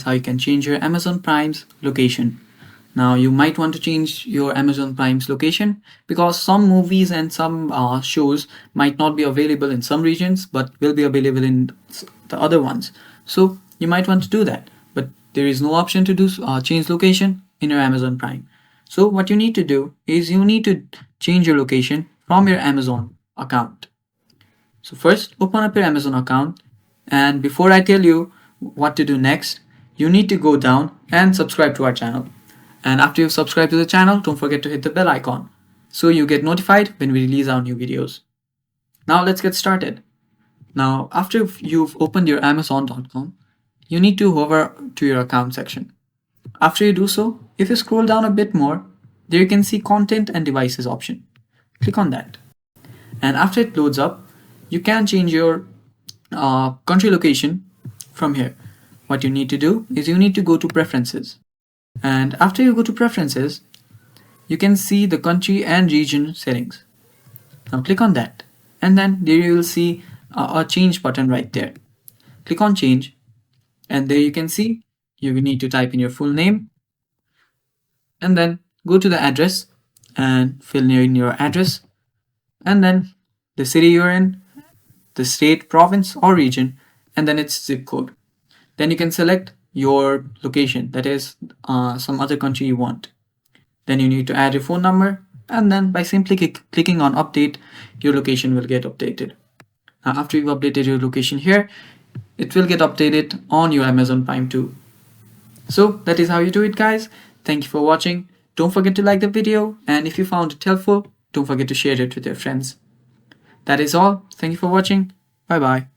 how you can change your Amazon Prime's location. Now, you might want to change your Amazon Prime's location because some movies and some shows might not be available in some regions but will be available in the other ones. So, you might want to do that, but there is no option to do change location in your Amazon Prime. So, what you need to do is you need to change your location from your Amazon account. So first open up your Amazon account, and before I tell you what to do next, you need to go down and subscribe to our channel. And after you've subscribed to the channel, don't forget to hit the bell icon so you get notified when we release our new videos. Now let's get started. Now after you've opened your Amazon.com, you need to hover to your account section. After you do so, if you scroll down a bit more, there you can see content and devices option. Click on that. And after it loads up, you can change your country location from here. What you need to do is you need to go to preferences, and after you go to preferences, you can see the country and region settings. Now click on that, and then there you will see a change button right there. Click on change, and there you can see you need to type in your full name, and then go to the address and fill in your address, and then the city you're in, the state, province, or region, and then its zip code. Then you can select your location, that is some other country you want. Then you need to add your phone number, and then by simply clicking on update, your location will get updated. Now after you've updated your location here, it will get updated on your Amazon Prime too. So that is how you do it, guys. Thank you for watching. Don't forget to like the video, and if you found it helpful, don't forget to share it with your friends. That is all. Thank you for watching. Bye bye.